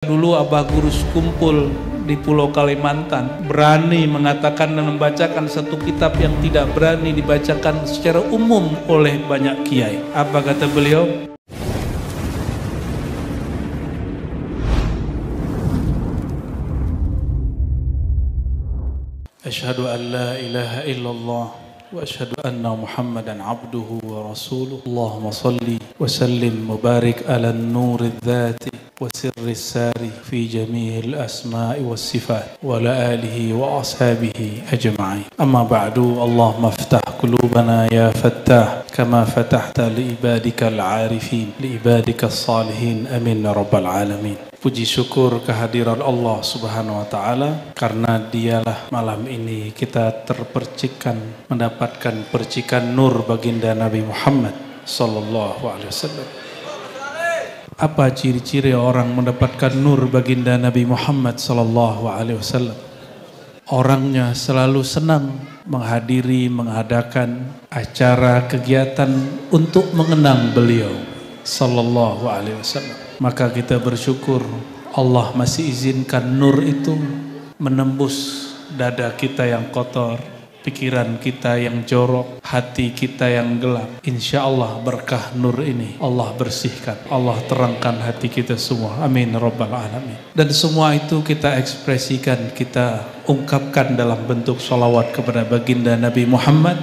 Dulu Abah Gurus kumpul di Pulau Kalimantan, berani mengatakan dan membacakan satu kitab yang tidak berani dibacakan secara umum oleh banyak kiai. Apa kata beliau? Asyhadu an la ilaha illallah wa asyhadu anna Muhammadan abduhu wa rasuluh. Allahumma salli wa sallim mubarik ala nuri dzati وسر الساري في جميع الأسماء والصفات وعلى آله وأصحابه أجمعين. أما بعد، اللهم افتح قلوبنا يا فتاح كما فتحت لعبادك العارفين لعبادك الصالحين آمين يا رب العالمين. Puji syukur kehadiran Allah Subhanahu wa Ta'ala, karena Dialah malam ini kita terpercikan mendapatkan percikan nur baginda Nabi Muhammad sallallahu alaihi wasallam. Apa ciri-ciri orang mendapatkan nur baginda Nabi Muhammad sallallahu alaihi wasallam? Orangnya selalu senang menghadiri, mengadakan acara kegiatan untuk mengenang beliau sallallahu alaihi wasallam. Maka kita bersyukur Allah masih izinkan nur itu menembus dada kita yang kotor, pikiran kita yang jorok, hati kita yang gelap. Insya Allah berkah nur ini Allah bersihkan, Allah terangkan hati kita semua. Amin rabbal alamin. Dan semua itu kita ekspresikan, kita ungkapkan dalam bentuk sholawat kepada baginda Nabi Muhammad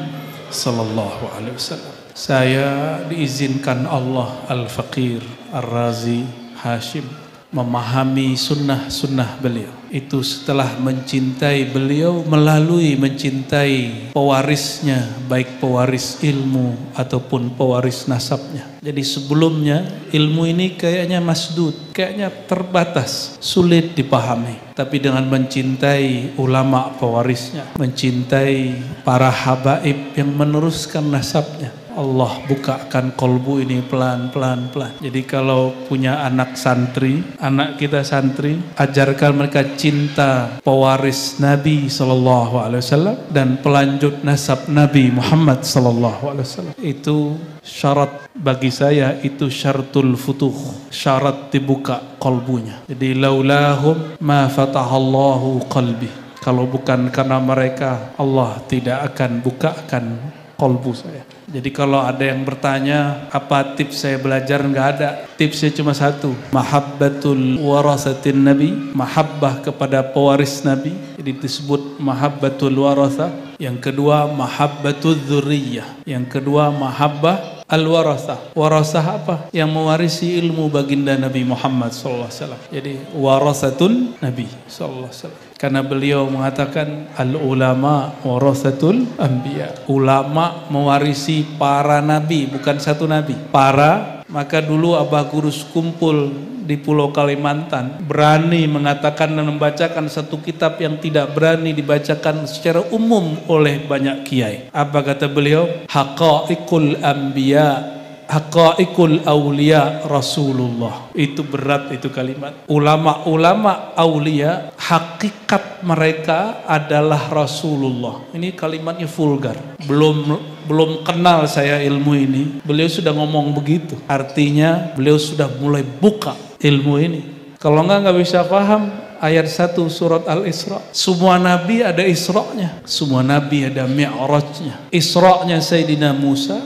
sallallahu alaihi wasallam. Saya diizinkan Allah Al-Faqir Ar-Razi Hashim memahami sunnah-sunnah beliau itu setelah mencintai beliau melalui mencintai pewarisnya, baik pewaris ilmu ataupun pewaris nasabnya. Jadi sebelumnya ilmu ini kayaknya masdud, kayaknya terbatas, sulit dipahami. Tapi dengan mencintai ulama pewarisnya, mencintai para habaib yang meneruskan nasabnya, Allah bukakan kolbu ini pelan-pelan. Jadi kalau punya anak santri, anak kita santri, ajarkan mereka cinta pewaris Nabi sallallahu alaihi wasallam dan pelanjut nasab Nabi Muhammad sallallahu alaihi wasallam. Itu syarat bagi saya, itu syaratul futuh, syarat dibuka kolbunya. Jadi laulahum ma fatahallahu qalbi. Kalau bukan karena mereka, Allah tidak akan bukakan kolbu saya. Jadi kalau ada yang bertanya apa tips saya belajar, nggak ada. Tipsnya cuma satu, mahabbatul warasatin nabi, mahabbah kepada pewaris nabi. Jadi disebut mahabbatul warasah. Yang kedua mahabbatul dzurriyyah. Yang kedua mahabbah al-warasah. Warasah apa? Yang mewarisi ilmu baginda Nabi Muhammad sallallahu alaihi wasallam. Jadi warasatun Nabi sallallahu alaihi wasallam. Karena beliau mengatakan al-ulama warasatul anbiya. Ulama mewarisi para nabi, bukan satu nabi. Para, maka dulu Abah Gurus kumpul di Pulau Kalimantan, berani mengatakan dan membacakan satu kitab yang tidak berani dibacakan secara umum oleh banyak kiai. Apa kata beliau? Haqaiqul anbiya, haqaiqul awliya Rasulullah. Itu berat itu kalimat. Ulama-ulama aulia, hakikat mereka adalah Rasulullah. Ini kalimatnya vulgar. Belum kenal saya ilmu ini, beliau sudah ngomong begitu. Artinya beliau sudah mulai buka ilmu ini. Kalau nggak bisa paham ayat 1 surat Al-Isra. Semua nabi ada Isra'nya, semua nabi ada Mi'rajnya. Isra'nya Sayyidina Musa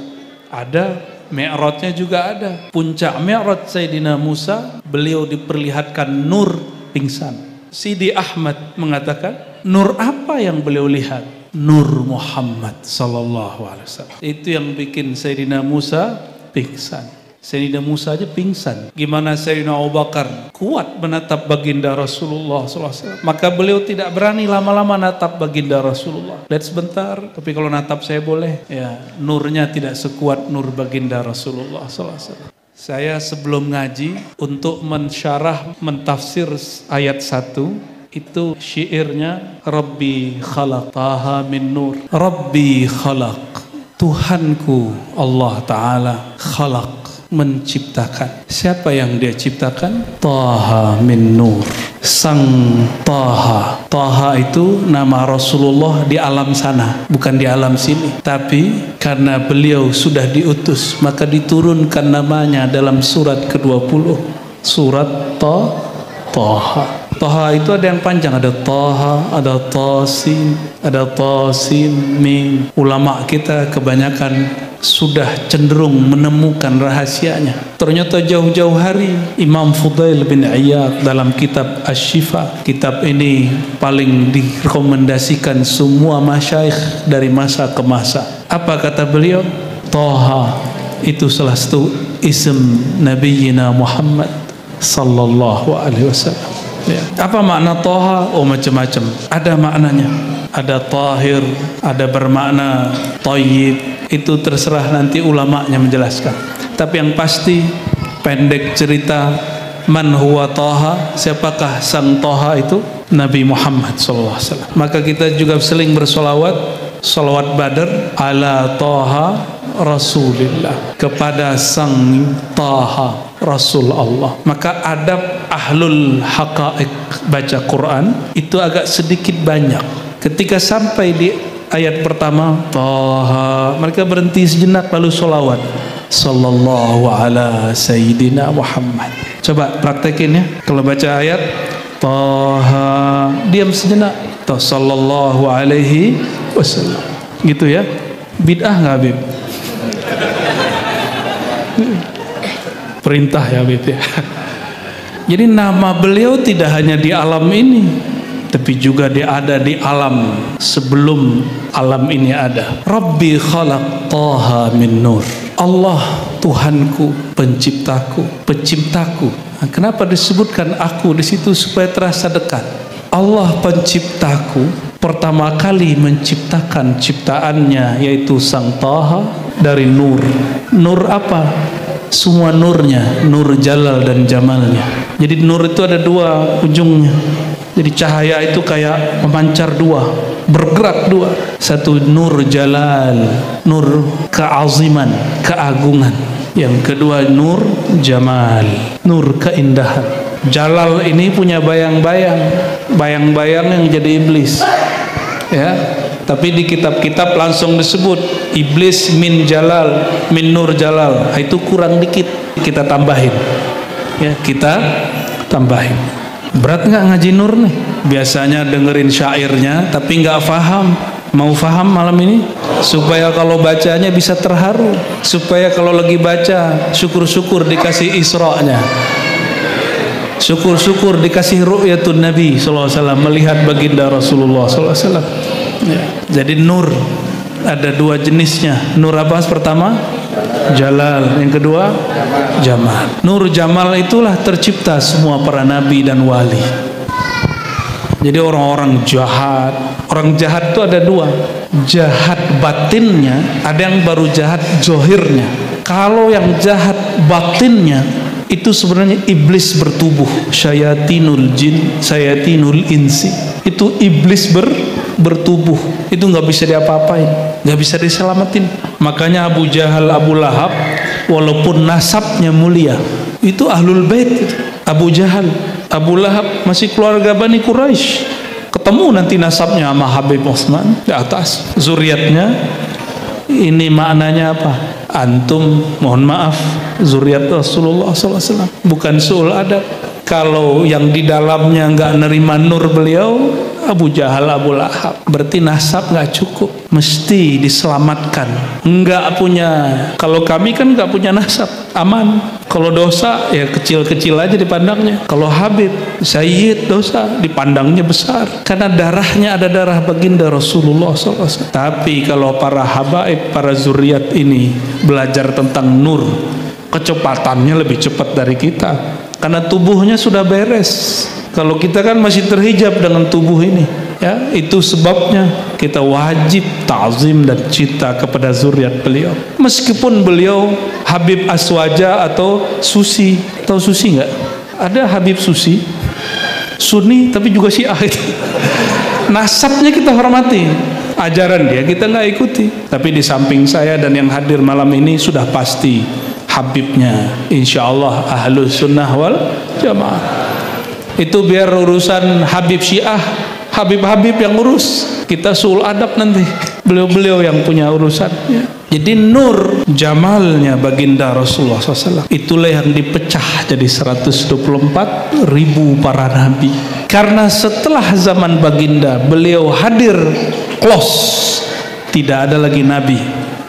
ada, Mi'rajnya juga ada. Puncak Mi'raj Sayyidina Musa, beliau diperlihatkan nur pingsan. Sidi Ahmad mengatakan, nur apa yang beliau lihat? Nur Muhammad sallallahu alaihi wasallam. Itu yang bikin Sayyidina Musa pingsan. Sayyidina Musa aja pingsan. Gimana Sayyidina Abu Bakar kuat menatap baginda Rasulullah sallallahu alaihi wasallam. Maka beliau tidak berani lama-lama natap baginda Rasulullah. Lihat sebentar, tapi kalau natap saya boleh. Ya, nurnya tidak sekuat nur baginda Rasulullah sallallahu alaihi wasallam. Saya sebelum ngaji untuk mensyarah, mentafsir ayat 1, itu syairnya Rabbi khalaq taha min nur. Rabbi khalaq, Tuhanku Allah Ta'ala, khalaq, menciptakan. Siapa yang dia ciptakan? Taha min nur, sang Taha. Taha itu nama Rasulullah di alam sana, bukan di alam sini. Tapi karena beliau sudah diutus, maka diturunkan namanya dalam surat ke-20, surat Taha. Taha. Taha itu ada yang panjang, ada Taha, ada Tasin, ada Tasin, Mim. Ulama kita kebanyakan sudah cenderung menemukan rahasianya. Ternyata jauh-jauh hari Imam Fudail bin Iyad dalam kitab Asy-Syifa, kitab ini paling direkomendasikan semua masyayikh dari masa ke masa. Apa kata beliau? Taha itu salah satu ism Nabiyina Muhammad sallallahu alaihi wasallam. Ya. Apa makna Taha? Oh, macam-macam. Ada maknanya. Ada tahir, ada bermakna thayyib. Itu terserah nanti ulamanya menjelaskan. Tapi yang pasti pendek cerita, man huwa Taha, siapakah sang Taha itu? Nabi Muhammad sallallahu alaihi wasallam. Maka kita juga seling bersolawat, solawat Badar ala Taha Rasulillah, kepada sang Taha Rasul Allah. Maka adab ahlul haqaiq baca Quran itu agak sedikit banyak. Ketika sampai di ayat pertama Taha, mereka berhenti sejenak lalu solawat sallallahu ala sayyidina Muhammad. Coba praktekin ya. Kalau baca ayat Taha, diam sejenak, sallallahu alaihi wasallam, gitu ya. Bid'ah nggak, Habib? Perintah ya, Habib ya. Jadi nama beliau tidak hanya di alam ini, tapi juga dia ada di alam sebelum alam ini ada. Rabbi khalaq Taha min nur. Allah Tuhanku, penciptaku, penciptaku. Nah, kenapa disebutkan aku di situ supaya terasa dekat? Allah penciptaku pertama kali menciptakan ciptaannya yaitu sang Taha dari nur. Nur apa? Semua nurnya, nur jalal dan jamalnya. Jadi nur itu ada dua ujungnya. Jadi cahaya itu kayak memancar dua, bergerak dua. Satu nur jalal, nur keaziman, keagungan. Yang kedua nur jamal, nur keindahan. Jalal ini punya bayang-bayang, bayang-bayang yang jadi iblis. Ya, tapi di kitab-kitab langsung disebut iblis min jalal, min nur jalal. Itu kurang dikit, kita tambahin. Ya, kita tambahin. Berat nggak ngaji nur nih? Biasanya dengerin syairnya tapi nggak faham. Mau faham malam ini? Supaya kalau bacanya bisa terharu, supaya kalau lagi baca syukur-syukur dikasih Isra-nya, syukur-syukur dikasih ru'yatun Nabi SAW, melihat baginda Rasulullah SAW. Ya. Jadi nur ada dua jenisnya. Nur apa? Pertama jalal, yang kedua jamal. Nur jamal itulah tercipta semua para nabi dan wali. Jadi orang-orang jahat, orang jahat itu ada dua, jahat batinnya, ada yang baru jahat zohirnya. Kalau yang jahat batinnya itu sebenarnya iblis bertubuh, syayatinul jin, syayatinul insi. Itu iblis bertubuh, itu nggak bisa diapa-apain, nggak bisa diselamatin. Makanya Abu Jahal, Abu Lahab, walaupun nasabnya mulia, itu ahlul bait. Abu Jahal, Abu Lahab masih keluarga Bani Quraisy. Ketemu nanti nasabnya sama Habib Utsman di atas, zuriatnya. Ini maknanya apa? Antum, mohon maaf, zuriat Rasulullah SAW, bukan suul adab. Kalau yang di dalamnya nggak nerima nur beliau, Abu Jahal, Abu Lahab, berarti nasab nggak cukup, mesti diselamatkan. Nggak punya, kalau kami kan nggak punya nasab, aman. Kalau dosa ya kecil-kecil aja dipandangnya. Kalau Habib, Sayyid, dosa dipandangnya besar, karena darahnya ada darah baginda Rasulullah SAW. Tapi kalau para habaib, para zuriat ini belajar tentang nur, kecepatannya lebih cepat dari kita, karena tubuhnya sudah beres. Kalau kita kan masih terhijab dengan tubuh ini, ya, itu sebabnya kita wajib ta'zim dan cinta kepada zuriat beliau. Meskipun beliau Habib Aswaja atau Susi. Tahu Susi nggak? Ada Habib Susi, Sunni tapi juga Syiah itu. Nasabnya kita hormati, ajaran dia kita nggak ikuti. Tapi di samping saya dan yang hadir malam ini sudah pasti Habibnya, insya Allah ahlus sunnah wal jamaah. Itu biar urusan Habib Syiah, Habib-Habib yang urus, kita suul adab nanti, beliau-beliau yang punya urusan, ya. Jadi nur jamalnya baginda Rasulullah SAW itulah yang dipecah jadi 124.000 para nabi. Karena setelah zaman baginda beliau hadir close, tidak ada lagi nabi,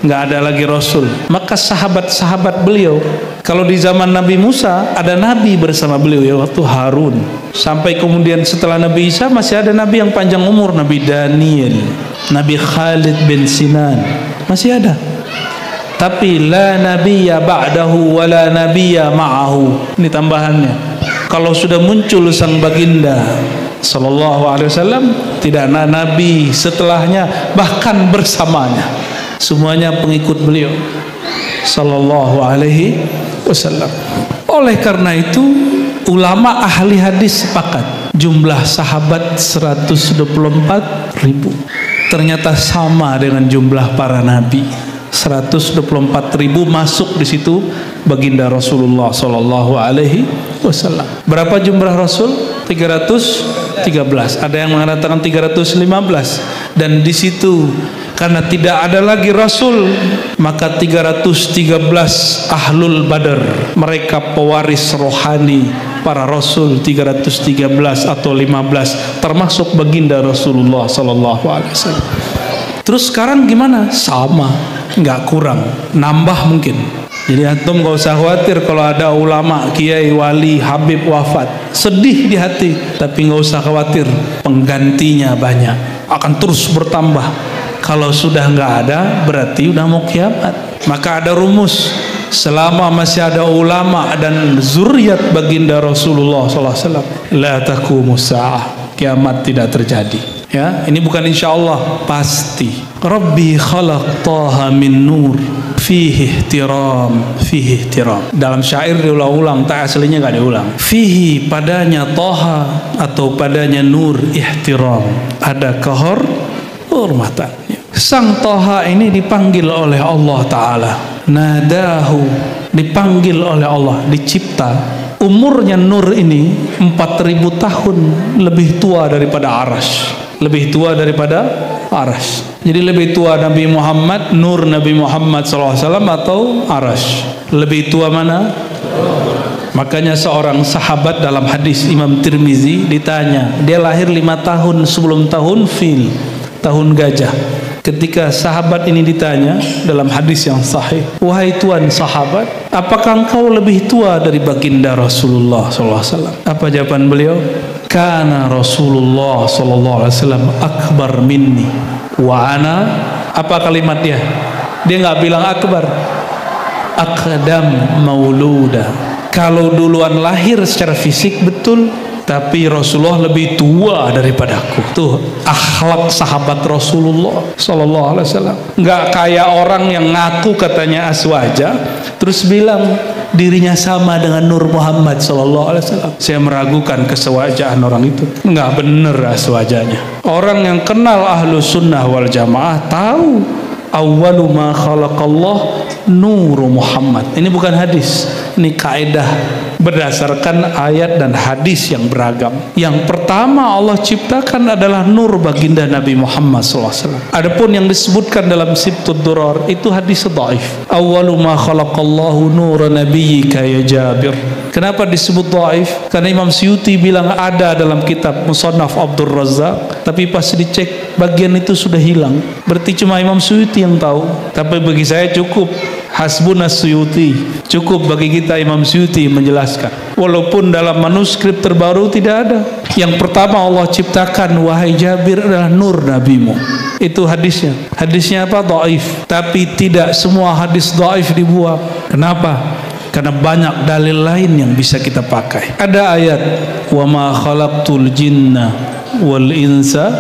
nggak ada lagi rasul. Maka sahabat-sahabat beliau, kalau di zaman Nabi Musa ada nabi bersama beliau yaitu Harun. Sampai kemudian setelah Nabi Isa masih ada nabi yang panjang umur, Nabi Daniel, Nabi Khalid bin Sinan, masih ada. Tapi la nabiyya ba'dahu wa la nabiyya ma'ahu. Ini tambahannya. Kalau sudah muncul sang baginda sallallahu alaihi wasallam, tidak ada nabi setelahnya bahkan bersamanya. Semuanya pengikut beliau sallallahu alaihi wasallam. Oleh karena itu ulama ahli hadis sepakat jumlah sahabat 124.000 ternyata sama dengan jumlah para nabi. 124.000 masuk di situ baginda Rasulullah sallallahu alaihi wasallam. Berapa jumlah Rasul? 313. Ada yang mengatakan 315. Dan di situ karena tidak ada lagi Rasul, maka 313 ahlul badar, mereka pewaris rohani para Rasul 313 atau 15 termasuk baginda Rasulullah sallallahu alaihi wasallam. Terus sekarang gimana? Sama, nggak kurang, nambah mungkin. Jadi antum nggak usah khawatir kalau ada ulama, kiai, wali, habib wafat, sedih di hati, tapi nggak usah khawatir, penggantinya banyak, akan terus bertambah. Kalau sudah nggak ada, berarti udah mau kiamat. Maka ada rumus, selama masih ada ulama dan zuriat baginda Rasulullah SAW, la taqumus sa'ah, kiamat tidak terjadi. Ya, ini bukan insya Allah, pasti. Rabbi khalaq taha min nur fihi ihtiram, fihi ihtiram. Dalam syair diulang-ulang, tak aslinya nggak diulang. Fihi, padanya toha atau padanya nur, ihtiram, ada kehormatan. Sang toha ini dipanggil oleh Allah Ta'ala, nadahu, dipanggil oleh Allah, dicipta. Umurnya nur ini 4.000 tahun, lebih tua daripada Arash, lebih tua daripada Arash. Jadi lebih tua Nabi Muhammad, nur Nabi Muhammad SAW atau Arash? Lebih tua mana? Makanya seorang sahabat dalam hadis Imam Tirmizi ditanya, dia lahir 5 tahun sebelum tahun fil, tahun gajah. Ketika sahabat ini ditanya dalam hadis yang sahih, wahai tuan sahabat, apakah engkau lebih tua dari baginda Rasulullah SAW? Apa jawaban beliau? Kana Rasulullah SAW akbar minni wa ana, apa kalimat dia? Dia nggak bilang akbar, akdam mauluda. Kalau duluan lahir secara fisik betul, tapi Rasulullah lebih tua daripadaku. Tuh akhlak sahabat Rasulullah sallallahu alaihi wasallam. Enggak kayak orang yang ngaku katanya aswaja terus bilang dirinya sama dengan Nur Muhammad sallallahu alaihi wasallam. Saya meragukan kesewajaan orang itu. Enggak benar aswajanya. Orang yang kenal Ahlus Sunnah wal Jamaah tahu awwalu ma khalaqallah Nur Muhammad. Ini bukan hadis, ini kaidah berdasarkan ayat dan hadis yang beragam. Yang pertama Allah ciptakan adalah nur baginda Nabi Muhammad SAW. Adapun yang disebutkan dalam Sibtud Durar itu hadis dhaif. Awwalu ma khalaqallahu nur nabiyyika ya Jabir. Kenapa disebut dhaif? Karena Imam Suyuti bilang ada dalam kitab Musannaf Abdul Razzaq, tapi pas dicek bagian itu sudah hilang. Berarti cuma Imam Suyuti yang tahu. Tapi bagi saya cukup hasbuna Suyuti, cukup bagi kita Imam Suyuti menjelaskan. Walaupun dalam manuskrip terbaru tidak ada. Yang pertama Allah ciptakan wahai Jabir adalah nur nabimu. Itu hadisnya. Hadisnya apa? Dhaif. Tapi tidak semua hadis dhaif dibuang. Kenapa? Karena banyak dalil lain yang bisa kita pakai. Ada ayat wa ma khalaqtul jinna wal insa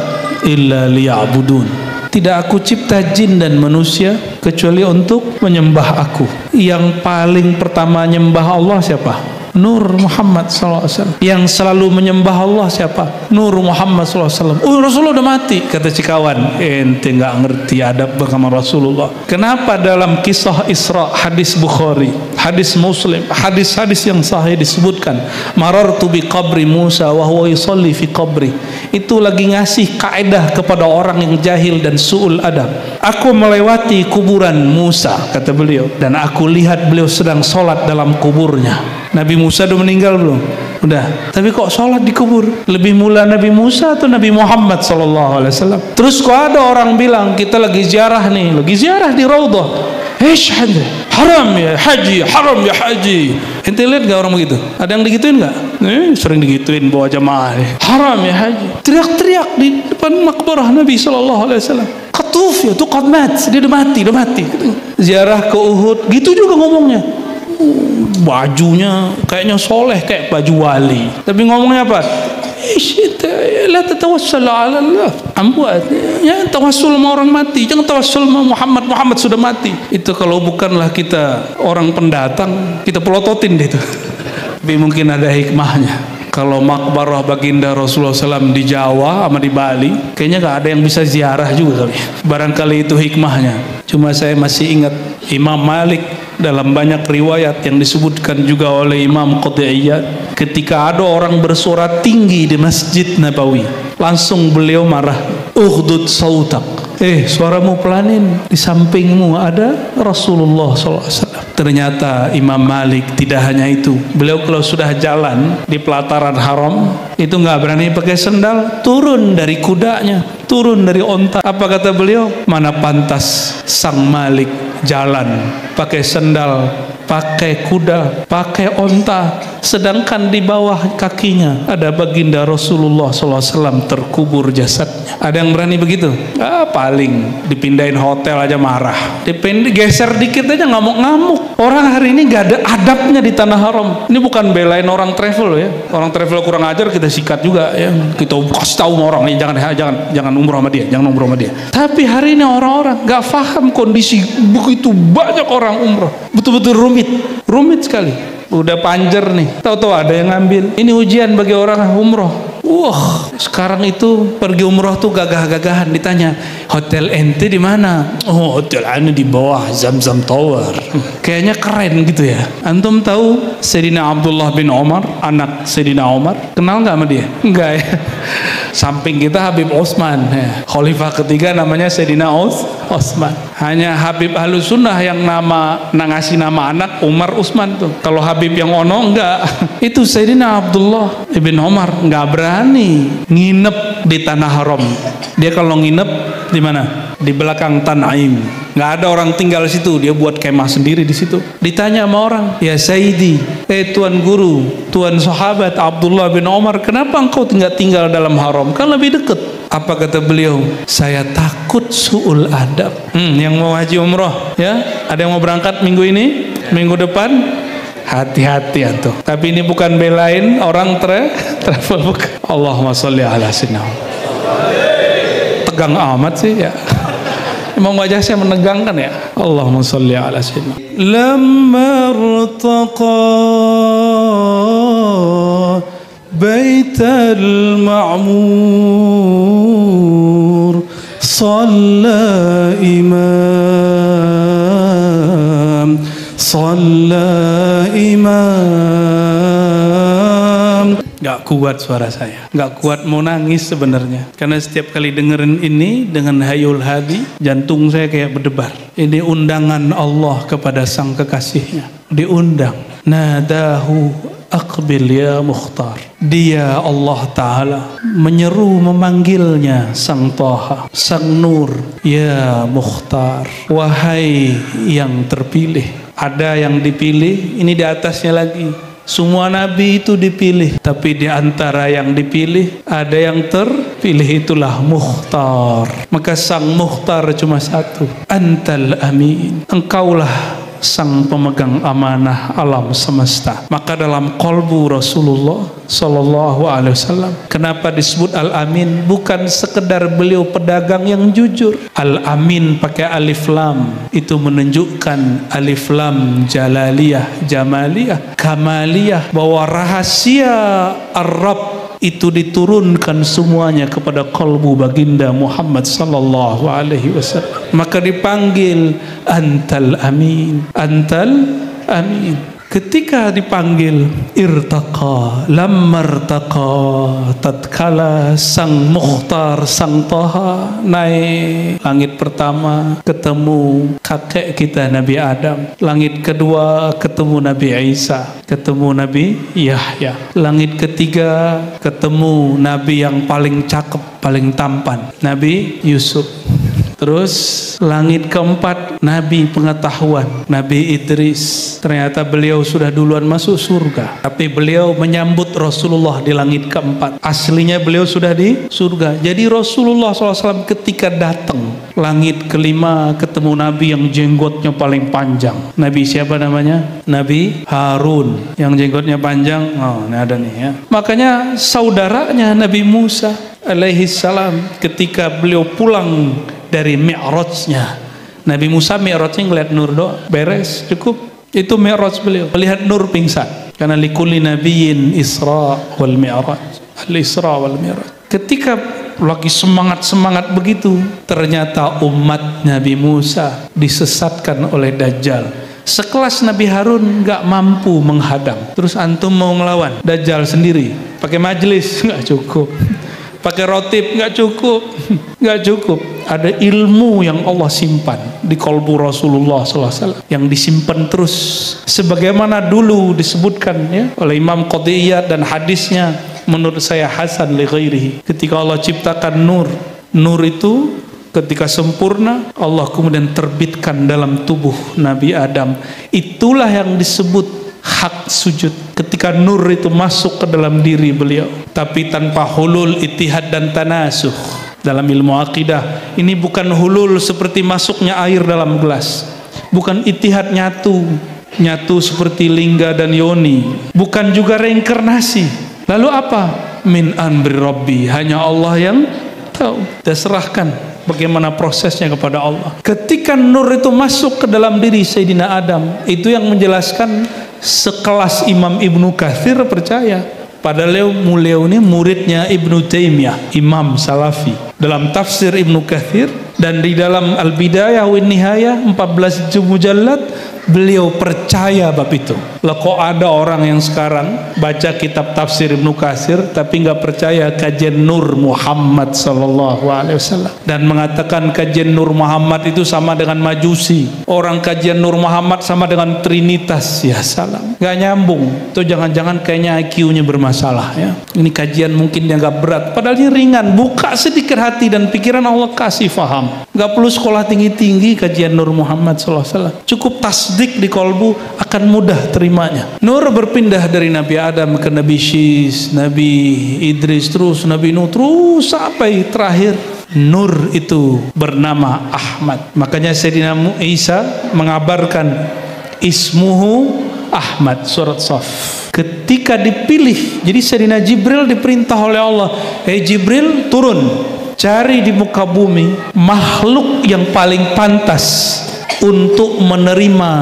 illa liya'budun. Tidak aku cipta jin dan manusia kecuali untuk menyembah aku. Yang paling pertama nyembah Allah siapa? Nur Muhammad SAW. Yang selalu menyembah Allah siapa? Nur Muhammad SAW. Oh, Rasulullah udah mati, kata cikawan. Ente nggak ngerti adab bersama Rasulullah. Kenapa dalam kisah Isra, hadis Bukhari, hadis Muslim, hadis-hadis yang sahih disebutkan, marartu bi qabri Musa wa huwa yusalli fi qabri. Itu lagi ngasih kaidah kepada orang yang jahil dan su'ul adab. Aku melewati kuburan Musa, kata beliau, dan aku lihat beliau sedang sholat dalam kuburnya. Nabi Musa udah meninggal belum? Udah. Tapi kok sholat di kubur? Lebih mulia Nabi Musa atau Nabi Muhammad SAW? Terus kok ada orang bilang kita lagi ziarah nih, lagi ziarah di Raudhah. Haram ya haji, haram ya haji. Ente lihat gak orang begitu? Ada yang digituin gak? Sering digituin bawa jamaah. Haram ya haji. Teriak-teriak di depan makbarah Nabi SAW. Katuf ya tuh qadmat, dia udah mati. Ziarah ke Uhud, gitu juga ngomongnya. Bajunya kayaknya soleh, kayak baju wali, tapi ngomongnya apa? La tatawassal ala Allah. Ambuat ya, tawassul sama orang mati, jangan tawassul sama Muhammad sudah mati. Itu kalau bukanlah kita orang pendatang, kita pelototin deh itu. Tapi mungkin ada hikmahnya. Kalau makbarah baginda Rasulullah SAW di Jawa sama di Bali, kayaknya gak ada yang bisa ziarah juga kali. Barangkali itu hikmahnya. Cuma saya masih ingat Imam Malik dalam banyak riwayat yang disebutkan juga oleh Imam Qudiyat, ketika ada orang bersuara tinggi di Masjid Nabawi, langsung beliau marah, "Ughdud sautak." Suaramu pelanin, di sampingmu ada Rasulullah SAW. Ternyata Imam Malik tidak hanya itu, beliau kalau sudah jalan di pelataran haram itu nggak berani pakai sendal, turun dari kudanya, turun dari onta. Apa kata beliau? Mana pantas sang Malik jalan pakai sendal, pakai kuda, pakai onta, sedangkan di bawah kakinya ada baginda Rasulullah SAW terkubur jasadnya. Ada yang berani begitu? Paling dipindahin hotel aja marah, geser dikit aja ngamuk-ngamuk. Orang hari ini gak ada adabnya di tanah haram. Ini bukan belain orang travel ya, orang travel kurang ajar kita sikat juga ya, kita kasih tahu sama orang nih, jangan umroh sama dia, jangan umroh sama dia. Tapi hari ini orang-orang gak paham kondisi begitu banyak orang umroh, betul-betul rumit sekali. Udah panjer nih, tahu-tahu ada yang ngambil. Ini ujian bagi orang umroh. Wah, sekarang itu pergi umroh tuh gagah-gagahan, ditanya hotel ente di mana? Oh, hotel ane di bawah Zamzam Tower. Kayaknya keren gitu ya. Antum tahu Sayyidina Abdullah bin Umar, anak Sayyidina Umar? Kenal nggak sama dia? Enggak ya. Samping kita Habib Utsman, khalifah ketiga namanya Sayyidina Utsman. Hanya Habib Ahlus Sunnah yang ngasih nama anak Umar Utsman tuh. Kalau Habib yang ono enggak. Itu Sayyidina Abdullah bin Umar nggak berani nginep di tanah haram. Dia kalau nginep di mana? Di belakang Tan'im. Nggak ada orang tinggal situ, dia buat kemah sendiri di situ. Ditanya sama orang, "Ya Sayyidi, tuan guru, tuan sahabat Abdullah bin Umar, kenapa engkau tinggal dalam haram? Kan lebih dekat." Apa kata beliau? "Saya takut su'ul adab." Yang mau haji umroh ya, ada yang mau berangkat minggu ini, minggu depan, hati-hati antum. Tapi ini bukan belain orang travel bukan. Allahumma sholli ala sayyidina. Tegang amat sih ya. Emang wajah saya menegangkan ya. Allahumma sholli ala sayyidina. Lamma irtaqa baital ma'mur صلى إمام. Gak kuat suara saya, gak kuat mau nangis sebenarnya, karena setiap kali dengerin ini dengan Hayul Hadi, jantung saya kayak berdebar. Ini undangan Allah kepada sang kekasihnya, diundang. Nadahu aqbil ya Mukhtar. Dia Allah Ta'ala menyeru memanggilnya sang Taha, sang Nur, ya Mukhtar, wahai yang terpilih. Ada yang dipilih, ini di atasnya lagi. Semua nabi itu dipilih, tapi di antara yang dipilih ada yang terpilih, itulah Mukhtar. Maka sang Mukhtar cuma satu, Antal Amin, engkaulah sang pemegang amanah alam semesta. Maka dalam qalbu Rasulullah Sallallahu Alaihi Wasallam, kenapa disebut Al-Amin? Bukan sekedar beliau pedagang yang jujur. Al-Amin pakai alif lam, itu menunjukkan alif lam jalaliyah, jamaliyah, kamaliyah, bahwa rahasia Ar-Rabb itu diturunkan semuanya kepada kalbu baginda Muhammad sallallahu alaihi wasallam. Maka dipanggil Antal Amin, Antal Amin. Ketika dipanggil irtaqa, lammartaqa, tatkala sang Mukhtar, sang Taha naik langit pertama, ketemu kakek kita Nabi Adam. Langit kedua ketemu Nabi Isa, ketemu Nabi Yahya. Langit ketiga ketemu Nabi yang paling cakep, paling tampan, Nabi Yusuf. Terus langit keempat Nabi pengetahuan, Nabi Idris. Ternyata beliau sudah duluan masuk surga, tapi beliau menyambut Rasulullah di langit keempat. Aslinya beliau sudah di surga. Jadi Rasulullah SAW ketika datang langit kelima ketemu Nabi yang jenggotnya paling panjang. Nabi siapa namanya? Nabi Harun yang jenggotnya panjang. Oh, ini ada nih ya. Makanya saudaranya Nabi Musa alaihi salam ketika beliau pulang dari Mi'rajnya, Nabi Musa Mi'rajnya ngeliat nur doang, beres, cukup. Itu Mi'raj beliau, melihat nur pingsan. Karena likulli nabiyyin Isra wal Mi'raj, al-Isra wal Mi'raj. Ketika lagi semangat begitu, ternyata umat Nabi Musa disesatkan oleh Dajjal. Sekelas Nabi Harun nggak mampu menghadang. Terus antum mau ngelawan Dajjal sendiri, pakai majelis nggak cukup, pakai rotib nggak cukup, nggak cukup. Ada ilmu yang Allah simpan di kalbu Rasulullah SAW yang disimpan terus, sebagaimana dulu disebutkan ya oleh Imam Qadiyat dan hadisnya menurut saya hasan li ghairihi. Ketika Allah ciptakan nur itu ketika sempurna, Allah kemudian terbitkan dalam tubuh Nabi Adam. Itulah yang disebut hak sujud, ketika nur itu masuk ke dalam diri beliau, tapi tanpa hulul, ittihad dan tanasuh. Dalam ilmu akidah ini bukan hulul seperti masuknya air dalam gelas, bukan ittihad nyatu seperti lingga dan yoni, bukan juga reinkarnasi. Lalu apa? Min amri rabbi, hanya Allah yang tahu. Kita serahkan bagaimana prosesnya kepada Allah. Ketika nur itu masuk ke dalam diri Sayyidina Adam, itu yang menjelaskan sekelas Imam Ibnu Katsir percaya. Padahal beliau ini muridnya Ibnu Taimiyah, Imam Salafi. Dalam tafsir Ibnu Katsir dan di dalam Al-Bidayah wa Nihayah 14 mujallad, beliau percaya bab itu. Lah kok ada orang yang sekarang baca kitab tafsir Ibnu Katsir tapi nggak percaya kajian Nur Muhammad sallallahu alaihi wasallam dan mengatakan kajian Nur Muhammad itu sama dengan Majusi. Orang kajian Nur Muhammad sama dengan Trinitas. Ya salam. Nggak nyambung. Itu jangan-jangan kayaknya IQ-nya bermasalah ya. Ini kajian mungkin dianggap berat, padahal ini ringan. Buka sedikit hati dan pikiran, Allah kasih faham. Nggak perlu sekolah tinggi-tinggi kajian Nur Muhammad sallallahu alaihi wasallam. Cukup tasdik di kalbu, akan mudah terimanya. Nur berpindah dari Nabi Adam ke Nabi Syis, Nabi Idris, terus Nabi Nuh, terus sampai terakhir nur itu bernama Ahmad. Makanya Sayyidina Isa mengabarkan ismuhu Ahmad, surat Shaf. Ketika dipilih, jadi Sayyidina Jibril diperintah oleh Allah, "Hei Jibril, turun, cari di muka bumi makhluk yang paling pantas untuk menerima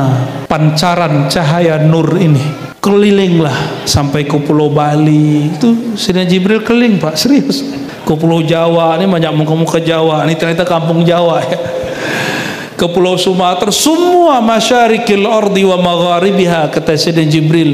pancaran cahaya nur ini." Kelilinglah sampai ke Pulau Bali. Itu Sayyidina Jibril keliling, Pak, serius. Ke Pulau Jawa, ini banyak muka-muka Jawa, ini ternyata kampung Jawa ya. Ke Pulau Sumatera, semua masyarikil ardi wa magharibiha, kata Sayyidina Jibril.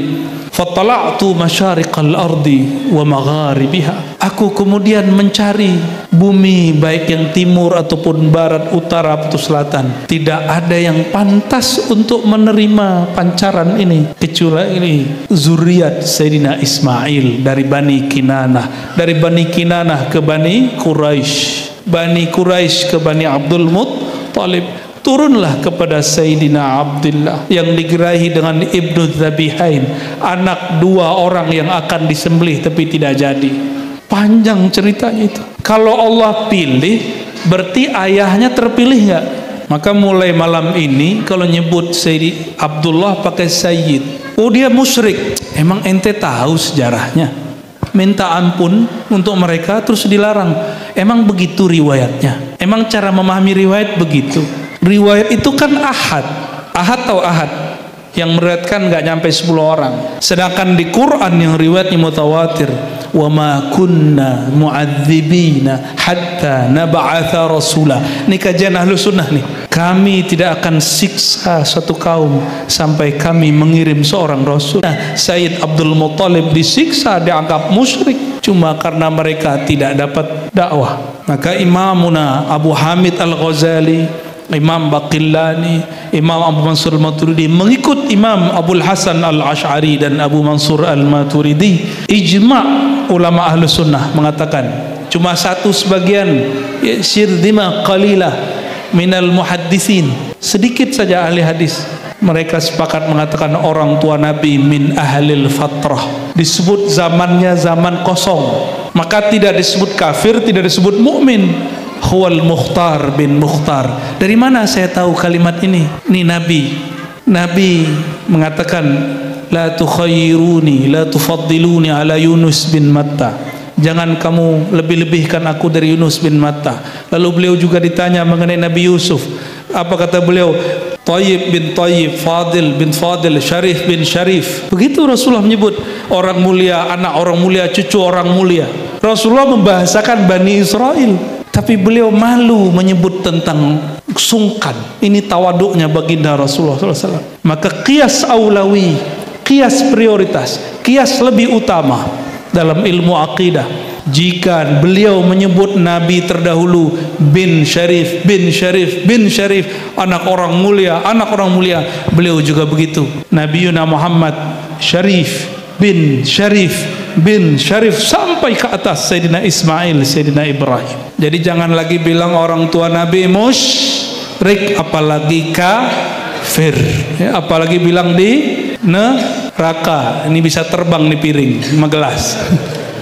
Fatala'tu masyariqal ardi wa magharibiha. Aku kemudian mencari bumi, baik yang timur ataupun barat, utara atau selatan. Tidak ada yang pantas untuk menerima pancaran ini kecuali ini zuriat Sayyidina Ismail dari Bani Kinanah, dari Bani Kinanah ke Bani Quraisy, Bani Quraisy ke Bani Abdul Muttalib. Turunlah kepada Sayyidina Abdullah yang digerahi dengan Ibnu Dzabihain, anak dua orang yang akan disembelih tapi tidak jadi. Panjang ceritanya itu. Kalau Allah pilih, berarti ayahnya terpilih nggak? Maka mulai malam ini kalau nyebut Sayyid Abdullah pakai Sayyid, oh dia musyrik. Emang ente tahu sejarahnya? Minta ampun untuk mereka terus dilarang. Emang begitu riwayatnya? Emang cara memahami riwayat begitu? Riwayat itu kan ahad. Ahad atau ahad? Yang meriwayatkan nggak nyampe 10 orang. Sedangkan di Quran yang riwayatnya mutawatir, wa ma kunna mu'adzibina hatta nab'atha rasula. Ini kajian ahlu sunnah nih. Kami tidak akan siksa suatu kaum sampai kami mengirim seorang rasul. Nah, Sayyid Abdul Muttalib disiksa, dianggap musyrik cuma karena mereka tidak dapat dakwah. Maka Imamuna Abu Hamid Al-Ghazali, Imam Baqillani, Imam Abu Mansur Al-Maturidi mengikut Imam Abul Hasan Al-Ash'ari dan Abu Mansur Al-Maturidi. Ijma' ulama ahlu sunnah mengatakan cuma satu sebagian, syirdima qalilah minal muhaddisin, sedikit saja ahli hadis, mereka sepakat mengatakan orang tua Nabi min ahlil fatrah, disebut zamannya zaman kosong, maka tidak disebut kafir, tidak disebut mukmin. Huwal Mukhtar bin Mukhtar. Dari mana saya tahu kalimat ini? Ini Nabi mengatakan la tukhayyiruni la tufaddiluni ala Yunus bin Matta. Jangan kamu lebih-lebihkan aku dari Yunus bin Matta. Lalu beliau juga ditanya mengenai Nabi Yusuf. Apa kata beliau? Tayyib bin Tayyib, Fadil bin Fadil, Syarif bin Syarif. Begitu Rasulullah menyebut orang mulia, anak orang mulia, cucu orang mulia. Rasulullah membahasakan Bani Israel, tapi beliau malu menyebut tentang sungkan. Ini tawaduknya baginda Rasulullah SAW. Maka qiyas aulawi, qiyas prioritas, qiyas lebih utama dalam ilmu akidah. Jika beliau menyebut Nabi terdahulu bin Syarif, bin Syarif, bin Syarif, anak orang mulia, beliau juga begitu. Nabi Yuna Muhammad Syarif bin Syarif bin Syarif sampai ke atas Sayyidina Ismail, Sayyidina Ibrahim. Jadi jangan lagi bilang orang tua Nabi musyrik, apalagi kafir, ya, apalagi bilang di neraka. Ini bisa terbang di piring 5 gelas.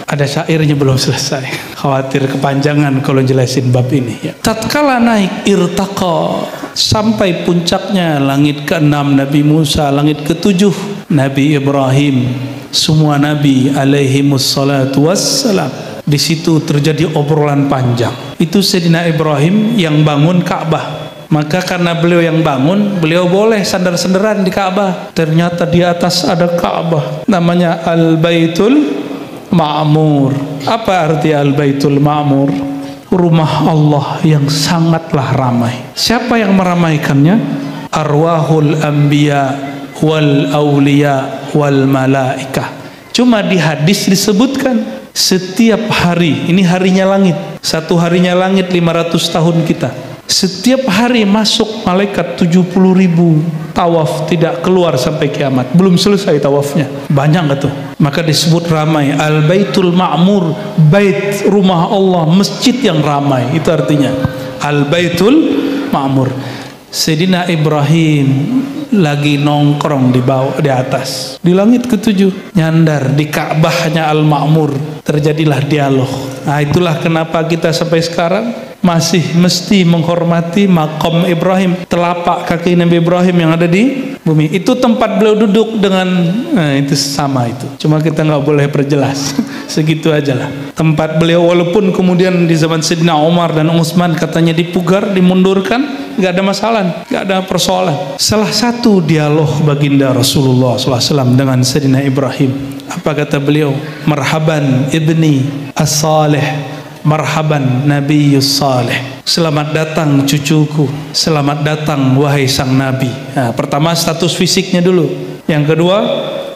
Ada syairnya belum selesai, khawatir kepanjangan kalau jelasin bab ini ya. Tatkala naik irtaqa, sampai puncaknya langit ke-6 Nabi Musa, langit ke-7 Nabi Ibrahim, semua Nabi alaihimus salatu wassalam. Di situ terjadi obrolan panjang. Itu Sayyidina Ibrahim yang bangun Ka'bah. Maka karena beliau yang bangun, beliau boleh sandar-sandaran di Ka'bah. Ternyata di atas ada Ka'bah, namanya Al-Baitul Ma'mur. Apa arti Al-Baitul Ma'mur? Rumah Allah yang sangatlah ramai. Siapa yang meramaikannya? Arwahul anbiya wal awliya wal malaikah. Cuma di hadis disebutkan setiap hari, ini harinya langit, satu harinya langit 500 tahun kita. Setiap hari masuk malaikat 70.000 tawaf, tidak keluar sampai kiamat. Belum selesai tawafnya, banyak gak tuh? Maka disebut ramai. Al-Baitul Ma'mur, bait rumah Allah, masjid yang ramai, itu artinya Al-Baitul Ma'mur. Sayyidina Ibrahim lagi nongkrong di bawah, di atas, di langit ke-7, nyandar di Ka'bahnya Al-Ma'mur. Terjadilah dialog. Nah, itulah kenapa kita sampai sekarang masih mesti menghormati maqam Ibrahim, telapak kaki Nabi Ibrahim yang ada di bumi. Itu tempat beliau duduk dengan, itu sama itu. Cuma kita nggak boleh perjelas, segitu aja lah. Tempat beliau, walaupun kemudian di zaman Sayyidina Umar dan Utsman katanya dipugar, dimundurkan, nggak ada masalah, nggak ada persoalan. Salah satu dialog baginda Rasulullah SAW dengan Sayyidina Ibrahim, apa kata beliau? Marhaban ibni as-salih, marhaban Nabiyyus salih. Selamat datang cucuku, selamat datang wahai sang nabi. Nah, pertama status fisiknya dulu, yang kedua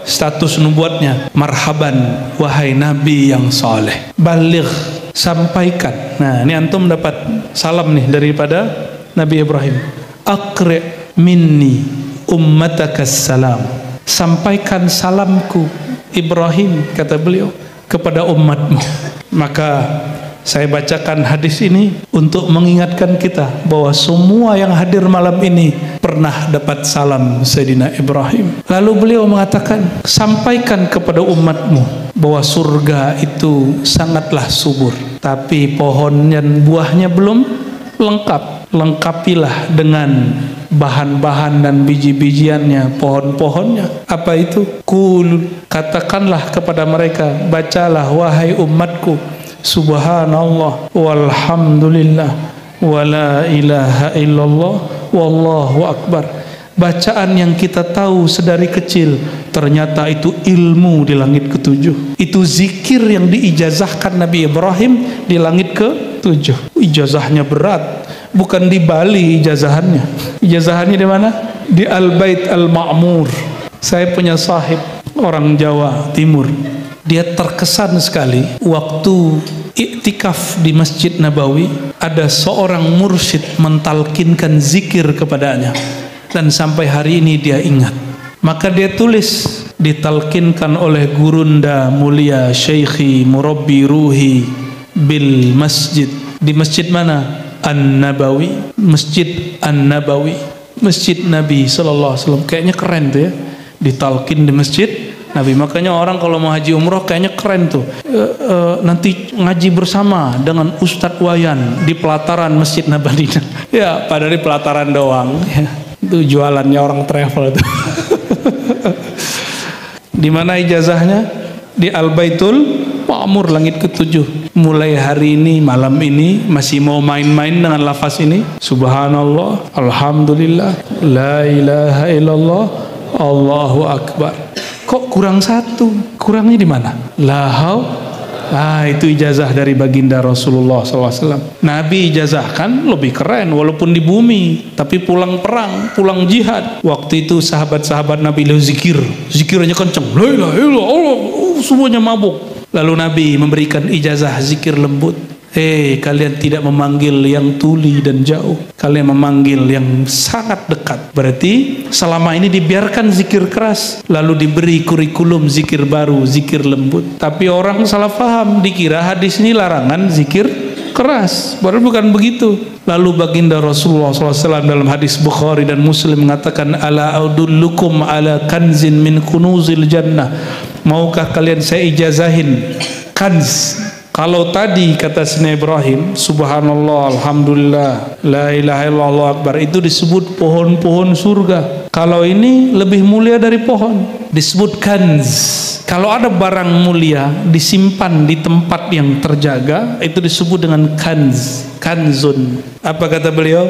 status nubuatnya. Marhaban wahai nabi yang saleh, baligh, sampaikan. Nah, ini antum dapat salam nih daripada Nabi Ibrahim. Aqri minni ummatakas salam, sampaikan salamku Ibrahim, kata beliau, kepada umatmu. Maka saya bacakan hadis ini untuk mengingatkan kita bahwa semua yang hadir malam ini pernah dapat salam Sayyidina Ibrahim. Lalu beliau mengatakan, sampaikan kepada umatmu bahwa surga itu sangatlah subur, tapi pohon dan buahnya belum lengkap. Lengkapilah dengan bahan-bahan dan biji-bijiannya, pohon-pohonnya. Apa itu? Qul, katakanlah kepada mereka, bacalah wahai umatku, subhanallah walhamdulillah wala ilaha illallah wallahu akbar. Bacaan yang kita tahu sedari kecil, ternyata itu ilmu di langit ketujuh. Itu zikir yang diijazahkan Nabi Ibrahim di langit ketujuh. Ijazahnya berat, bukan di Bali ijazahannya. Ijazahannya di mana? Di Al-Bait Al-Ma'mur. Saya punya sahib orang Jawa Timur. Dia terkesan sekali waktu iktikaf di Masjid Nabawi, ada seorang mursyid mentalkinkan zikir kepadanya. Dan sampai hari ini dia ingat. Maka dia tulis, ditalkinkan oleh gurunda mulia Syekhi Murabbi Ruhi bil Masjid. Di masjid mana? An-Nabawi. Masjid An-Nabawi, Masjid Nabi sallallahu alaihi wasallam. Kayaknya keren tuh ya, ditalkin di Masjid Nabi. Makanya orang kalau mau haji umroh kayaknya keren tuh. Nanti ngaji bersama dengan Ustadz Wayan di pelataran Masjid Nabawi. Ya, padahal di pelataran doang ya. Itu jualannya orang travel itu. Di mana ijazahnya? Di Al-Baitul Ma'mur, langit ketujuh. Mulai hari ini, malam ini masih mau main-main dengan lafaz ini, subhanallah, alhamdulillah, la ilaha illallah, Allahu akbar. Kok kurang satu? Kurangnya di mana? La haula. Itu ijazah dari baginda Rasulullah SAW. Nabi ijazahkan lebih keren, walaupun di bumi, tapi pulang perang, pulang jihad. Waktu itu sahabat-sahabat Nabi zikirnya kenceng, la ilaha illallah, semuanya mabuk. Lalu Nabi memberikan ijazah zikir lembut. Kalian tidak memanggil yang tuli dan jauh, kalian memanggil yang sangat dekat. Berarti selama ini dibiarkan zikir keras, lalu diberi kurikulum zikir baru, zikir lembut. Tapi orang salah paham, dikira hadis ini larangan zikir keras, padahal bukan begitu. Lalu baginda Rasulullah SAW dalam hadis Bukhari dan Muslim mengatakan, ala audullukum ala kanzin min kunuzil jannah. Maukah kalian saya ijazahin kanz? Kalau tadi kata Sina Ibrahim, subhanallah, alhamdulillah, la ilaha illallah akbar, itu disebut pohon-pohon surga. Kalau ini lebih mulia dari pohon, disebut kanz. Kalau ada barang mulia disimpan di tempat yang terjaga, itu disebut dengan kanz, kanzun. Apa kata beliau?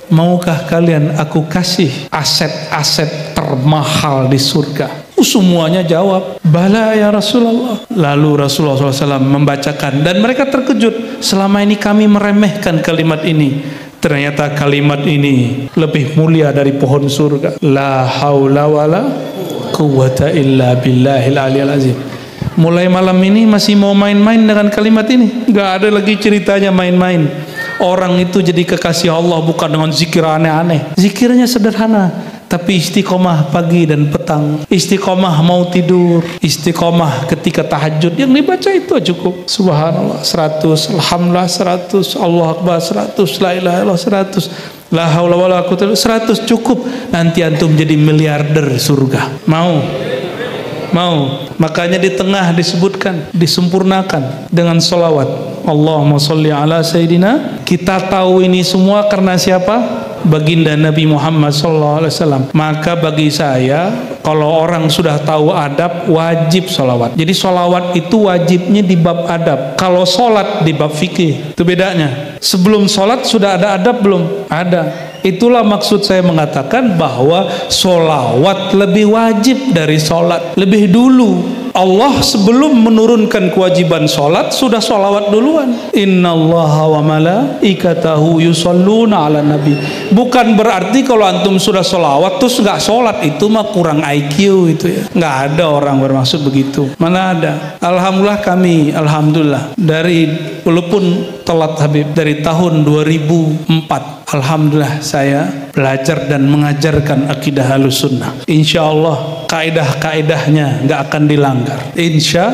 Maukah kalian aku kasih aset-aset termahal di surga? Semuanya jawab, bala ya Rasulullah. Lalu Rasulullah SAW membacakan, dan mereka terkejut. Selama ini kami meremehkan kalimat ini, ternyata kalimat ini lebih mulia dari pohon surga. La haula wala quwwata illa billahil aliyil azim. Mulai malam ini masih mau main-main dengan kalimat ini? Gak ada lagi ceritanya main-main. Orang itu jadi kekasih Allah bukan dengan zikir aneh-aneh. Zikirnya sederhana, tapi istiqomah pagi dan petang, istiqomah mau tidur, istiqomah ketika tahajud. Yang dibaca itu cukup. Subhanallah 100, alhamdulillah 100, Allah akbar 100, la ilaha illallah 100, la haula wala quwwata 100 cukup. Nanti antum jadi miliarder surga. Mau? Makanya di tengah disebutkan, disempurnakan dengan sholawat, Allahumma sholli ala Sayyidina. Kita tahu ini semua karena siapa? Baginda Nabi Muhammad SAW. Maka bagi saya, kalau orang sudah tahu adab, wajib sholawat. Jadi sholawat itu wajibnya di bab adab. Kalau sholat di bab fikih, itu bedanya. Sebelum sholat sudah ada adab belum? Ada. Itulah maksud saya mengatakan bahwa sholawat lebih wajib dari sholat. Lebih dulu Allah sebelum menurunkan kewajiban sholat sudah sholawat duluan. Innallaha wa malaikatahu yusholluna ala nabi. Bukan berarti kalau antum sudah sholawat terus nggak sholat, itu mah kurang IQ itu ya. Nggak ada orang bermaksud begitu. Mana ada. Alhamdulillah kami, alhamdulillah dari, walaupun telat Habib, dari tahun 2004 alhamdulillah saya belajar dan mengajarkan akidah Ahlussunnah. Insya Allah kaidah-kaidahnya nggak akan dilanggar. Insya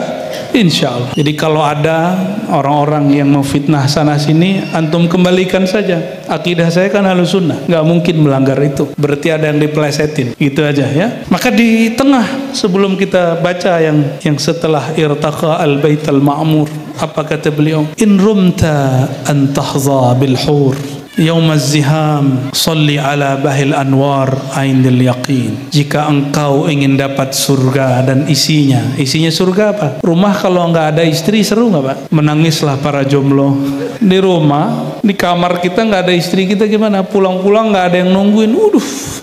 Allah. Jadi kalau ada orang-orang yang memfitnah sana sini, antum kembalikan saja. Akidah saya kan Ahlussunnah, nggak mungkin melanggar itu. Berarti ada yang dipelesetin. Gitu aja ya. Maka di tengah, sebelum kita baca yang setelah irtaqa al-bait al-ma'mur, apa kata beliau? In rumta an tahza bil hur Yaumaz ziham salli ala bahil anwar ainil yaqin. Jika engkau ingin dapat surga dan isinya surga apa? Rumah kalau nggak ada istri seru nggak Pak? Menangislah para jomblo. Di rumah, di kamar kita nggak ada istri kita gimana? Pulang-pulang nggak ada yang nungguin.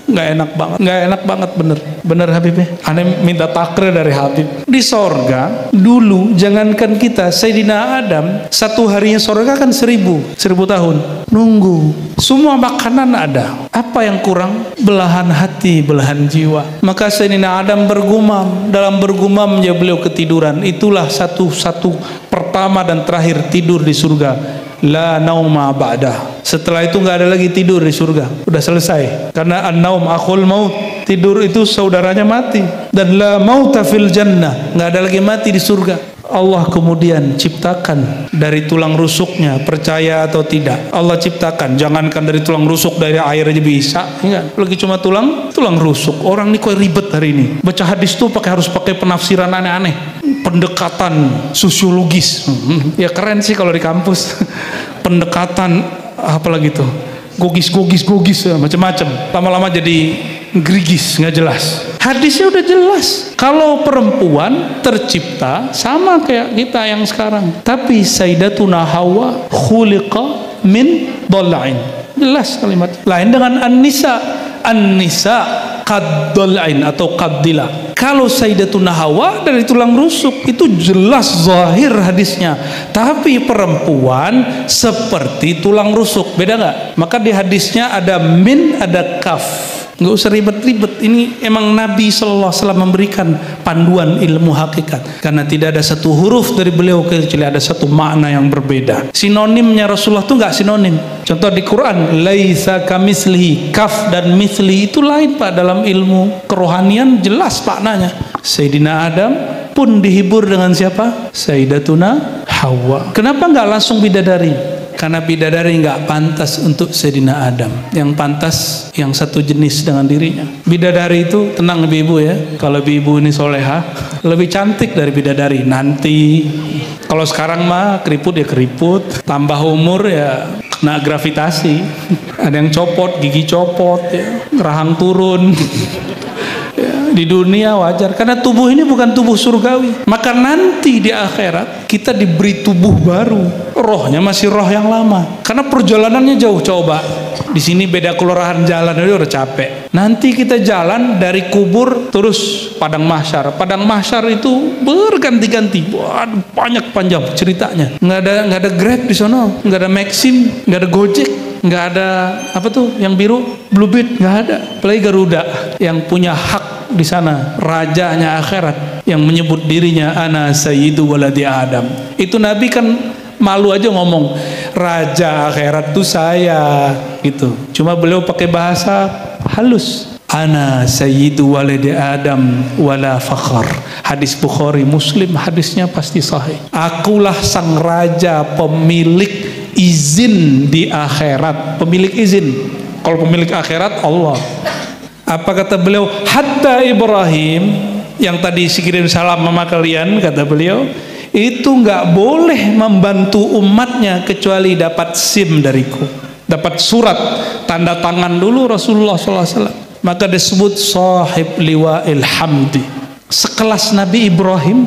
Nggak enak banget bener Habib ya. Aneh minta takrir dari Habib. Di sorga dulu, jangankan kita, Sayyidina Adam satu harinya sorga kan 1000 tahun nunggu. Semua makanan ada. Apa yang kurang? Belahan hati, belahan jiwa. Maka Sayyidina Adam bergumam. Dalam bergumamnya beliau ketiduran. Itulah satu pertama dan terakhir tidur di surga. La nauma ba'dah. Setelah itu nggak ada lagi tidur di surga. Udah selesai. Karena an-naum akhul maut. Tidur itu saudaranya mati. Dan la mauta fil jannah. Nggak ada lagi mati di surga. Allah kemudian ciptakan dari tulang rusuknya, percaya atau tidak, Allah ciptakan. Jangankan dari tulang rusuk, dari air aja bisa, enggak. Lagi cuma tulang rusuk. Orang ini kok ribet hari ini. Baca hadis tuh harus pakai penafsiran aneh-aneh, pendekatan sosiologis. Ya keren sih kalau di kampus. Pendekatan apalagi tuh, gogis, macam-macam. Lama-lama jadi gerigis, nggak jelas. Hadisnya udah jelas. Kalau perempuan tercipta sama kayak kita yang sekarang. Tapi Sayyidatuna Hawa khuliqa min dhala'in. Jelas kalimat. Lain dengan an-nisa. An-nisa qad-dhala'in atau qad-dila. Kalau Sayyidatuna Hawa dari tulang rusuk, itu jelas zahir hadisnya. Tapi perempuan seperti tulang rusuk. Beda nggak? Maka di hadisnya ada min, ada kaf. Nggak usah ribet-ribet. Ini emang Nabi Sallallahu Alaihi Wasallam memberikan panduan ilmu hakikat. Karena tidak ada satu huruf dari beliau kecuali ada satu makna yang berbeda. Sinonimnya Rasulullah itu nggak sinonim. Contoh di Quran, laisa kamislihi, kaf dan misli itu lain Pak. Dalam ilmu kerohanian jelas maknanya. Sayyidina Adam pun dihibur dengan siapa? Sayyidatuna Hawa. Kenapa nggak langsung bidadari? Karena bidadari nggak pantas untuk Sayyidina Adam. Yang pantas yang satu jenis dengan dirinya. Bidadari itu, tenang ibu-ibu ya, kalau ibu-ibu ini soleha lebih cantik dari bidadari nanti. Kalau sekarang mah keriput ya keriput, tambah umur ya kena gravitasi. Ada yang copot, gigi copot ya, rahang turun. Di dunia wajar, karena tubuh ini bukan tubuh surgawi. Maka nanti di akhirat kita diberi tubuh baru, rohnya masih roh yang lama. Karena perjalanannya jauh. Coba di sini beda kelurahan jalan aja udah capek. Nanti kita jalan dari kubur terus padang mahsyar. Padang mahsyar itu berganti-ganti. Waduh, banyak panjang ceritanya. Nggak ada Grab di sono, nggak ada Maxim, nggak ada Gojek, nggak ada apa tuh yang biru, Bluebird, nggak ada. Apalagi Garuda yang punya hak di sana, rajanya akhirat yang menyebut dirinya ana sayyidu waladi Adam. Itu Nabi kan malu aja ngomong raja akhirat tuh saya gitu. Cuma beliau pakai bahasa halus. Ana sayyidu waladi Adam wala fakhar. Hadis Bukhari, Muslim, hadisnya pasti sahih. Akulah sang raja pemilik izin di akhirat. Pemilik izin. Kalau pemilik akhirat Allah. Apa kata beliau? Hatta Ibrahim yang tadi kirim salam sama kalian, kata beliau, itu nggak boleh membantu umatnya kecuali dapat SIM dariku, dapat surat tanda tangan dulu Rasulullah SAW. Maka disebut sahib liwa'il hamdi. Sekelas Nabi Ibrahim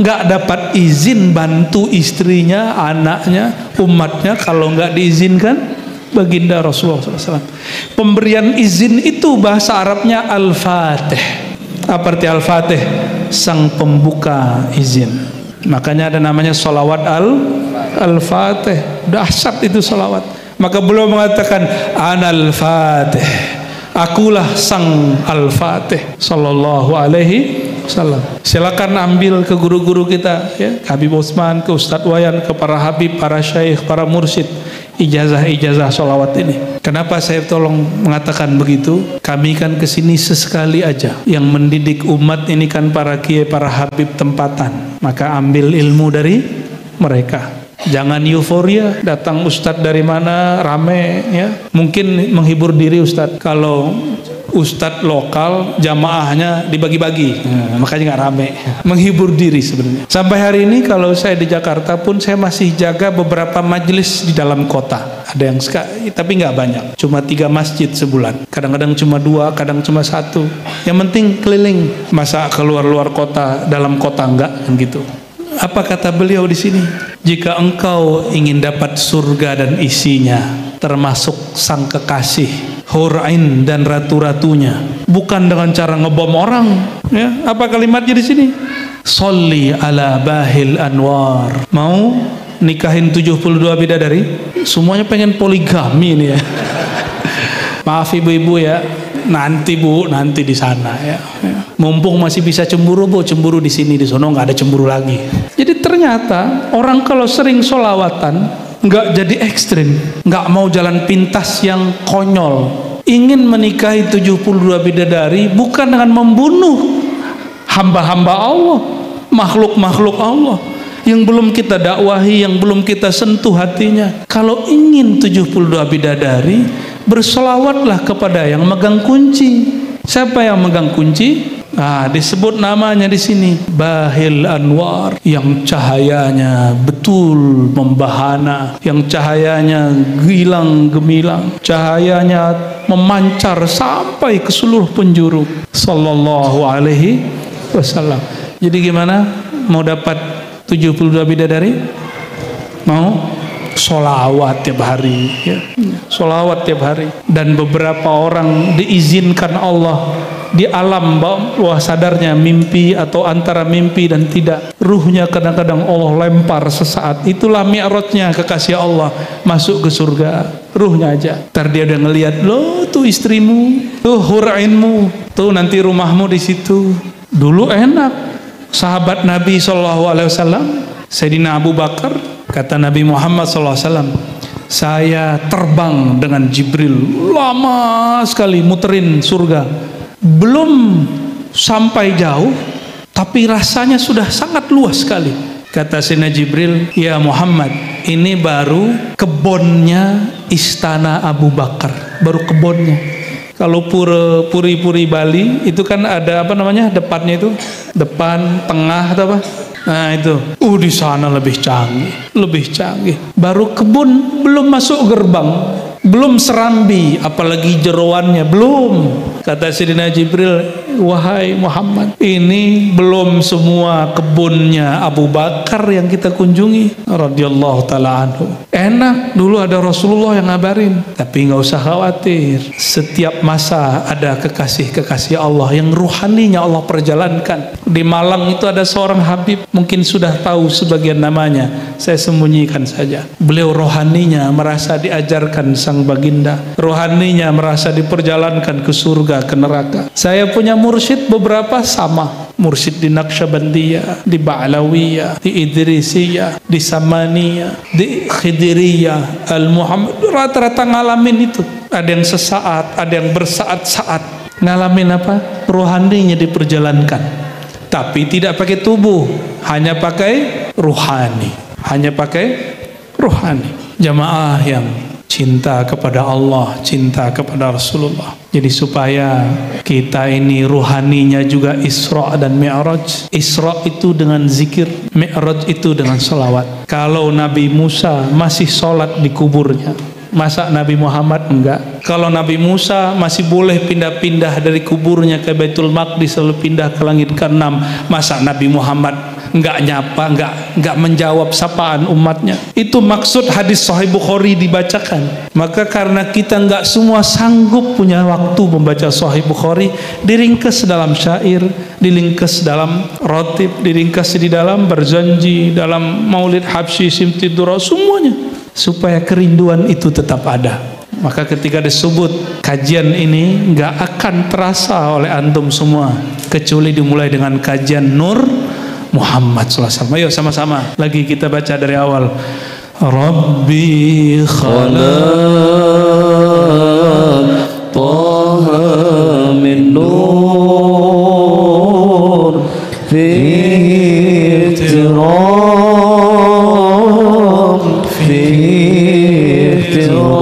nggak dapat izin bantu istrinya, anaknya, umatnya kalau nggak diizinkan baginda Rasulullah SAW. Pemberian izin itu bahasa Arabnya Al-Fatih. Apa arti Al-Fatih? Sang pembuka izin. Makanya ada namanya salawat Al-Fatih. Dahsyat itu salawat. Maka beliau mengatakan Anal Fatih. Akulah sang Al-Fatih Sallallahu Alaihi Wasallam. Silakan ambil ke guru-guru kita ya, Habib Utsman, ke Ustadz Wayan, ke para habib, para syaikh, para mursyid, ijazah sholawat ini. Kenapa saya tolong mengatakan begitu? Kami kan kesini sesekali aja. Yang mendidik umat ini kan para kiai, para habib tempatan. Maka ambil ilmu dari mereka. Jangan euforia, datang ustadz dari mana rame ya. Mungkin menghibur diri ustadz. Kalau Ustadz lokal jamaahnya dibagi-bagi, makanya nggak rame, menghibur diri sebenarnya. Sampai hari ini kalau saya di Jakarta pun saya masih jaga beberapa majelis di dalam kota. Ada yang tapi nggak banyak, cuma 3 masjid sebulan, kadang-kadang cuma 2, kadang cuma 1. Yang penting keliling, masa keluar-luar kota, dalam kota enggak kan gitu. Apa kata beliau di sini? Jika engkau ingin dapat surga dan isinya, termasuk sang kekasih, hur ain dan ratu-ratunya, bukan dengan cara ngebom orang, ya. Apa kalimatnya di sini? Sholli ala bahil anwar. Mau nikahin 72 bidadari? Semuanya pengen poligami ini ya. Maaf ibu-ibu ya, nanti bu, nanti di sana ya. Mumpung masih bisa cemburu bu, cemburu di sini, di sono nggak ada cemburu lagi. Jadi ternyata orang kalau sering sholawatan nggak jadi ekstrim, nggak mau jalan pintas yang konyol. Ingin menikahi 72 bidadari bukan dengan membunuh hamba-hamba Allah, makhluk-makhluk Allah yang belum kita dakwahi, yang belum kita sentuh hatinya. Kalau ingin 72 bidadari, bersolawatlah kepada yang megang kunci. Siapa yang megang kunci? Nah, disebut namanya di sini, Bahil Anwar, yang cahayanya betul membahana, yang cahayanya gilang gemilang, cahayanya memancar sampai ke seluruh penjuru. Sallallahu alaihi wasallam. Jadi gimana? Mau dapat 72 bidadari? Mau? Solawat tiap hari ya. Solawat tiap hari. Dan beberapa orang diizinkan Allah di alam bawah sadarnya mimpi atau antara mimpi dan tidak, ruhnya kadang-kadang Allah lempar sesaat. Itulah mi'rajnya kekasih Allah masuk ke surga, ruhnya aja. Ntar dia udah ngelihat, loh tuh istrimu, tuh hurainmu, tuh nanti rumahmu di situ. Dulu enak. Sahabat Nabi SAW, Sayyidina Abu Bakar, kata Nabi Muhammad SAW, saya terbang dengan Jibril lama sekali muterin surga, belum sampai jauh tapi rasanya sudah sangat luas sekali. Kata Sayyidina Jibril, ya Muhammad, ini baru kebunnya istana Abu Bakar, baru kebunnya. Kalau puri-puri Bali itu kan ada apa namanya, depannya itu, depan, tengah atau apa. Nah itu, di sana lebih canggih, lebih canggih. Baru kebun, belum masuk gerbang, belum serambi, apalagi jeroannya belum. Kata Sayyidina Jibril, wahai Muhammad, ini belum semua kebunnya Abu Bakar yang kita kunjungi, radhiyallahu taala anhu. Enak, dulu ada Rasulullah yang ngabarin, tapi nggak usah khawatir. Setiap masa ada kekasih-kekasih Allah yang ruhaninya Allah perjalankan. Di Malang itu ada seorang Habib, mungkin sudah tahu sebagian namanya, saya sembunyikan saja. Beliau rohaninya merasa diajarkan sang baginda, rohaninya merasa diperjalankan ke surga, ke neraka. Saya punya mursyid beberapa sama, mursyid di Naqsyabandiyah, di Ba'lawiyah, di Idrisiyah, di Samaniyah, di Khidiriyah, Al-Muhammad, rata-rata ngalamin itu. Ada yang sesaat, ada yang bersaat-saat. Ngalamin apa? Rohaninya diperjalankan, tapi tidak pakai tubuh, hanya pakai ruhani, hanya pakai ruhani. Jamaah yang cinta kepada Allah, cinta kepada Rasulullah. Jadi supaya kita ini ruhaninya juga Isra dan Mi'raj. Isra itu dengan zikir, Mi'raj itu dengan salawat. Kalau Nabi Musa masih sholat di kuburnya, masa Nabi Muhammad enggak? Kalau Nabi Musa masih boleh pindah-pindah dari kuburnya ke Baitul Maqdis lalu pindah ke langit ke-6, masa Nabi Muhammad enggak nyapa, enggak menjawab sapaan umatnya? Itu maksud hadis Sahih Bukhari dibacakan. Maka karena kita enggak semua sanggup punya waktu membaca Sahih Bukhari, diringkas dalam syair, diringkas dalam rotib, diringkas di dalam berjanji, dalam Maulid Habsyi Simtidura, semuanya supaya kerinduan itu tetap ada. Maka ketika disebut kajian ini nggak akan terasa oleh antum semua kecuali dimulai dengan kajian Nur Muhammad SAW. Ayo sama-sama lagi kita baca dari awal. Rabbi khalaq Taha min nur fi ihtiram fi ihtiram.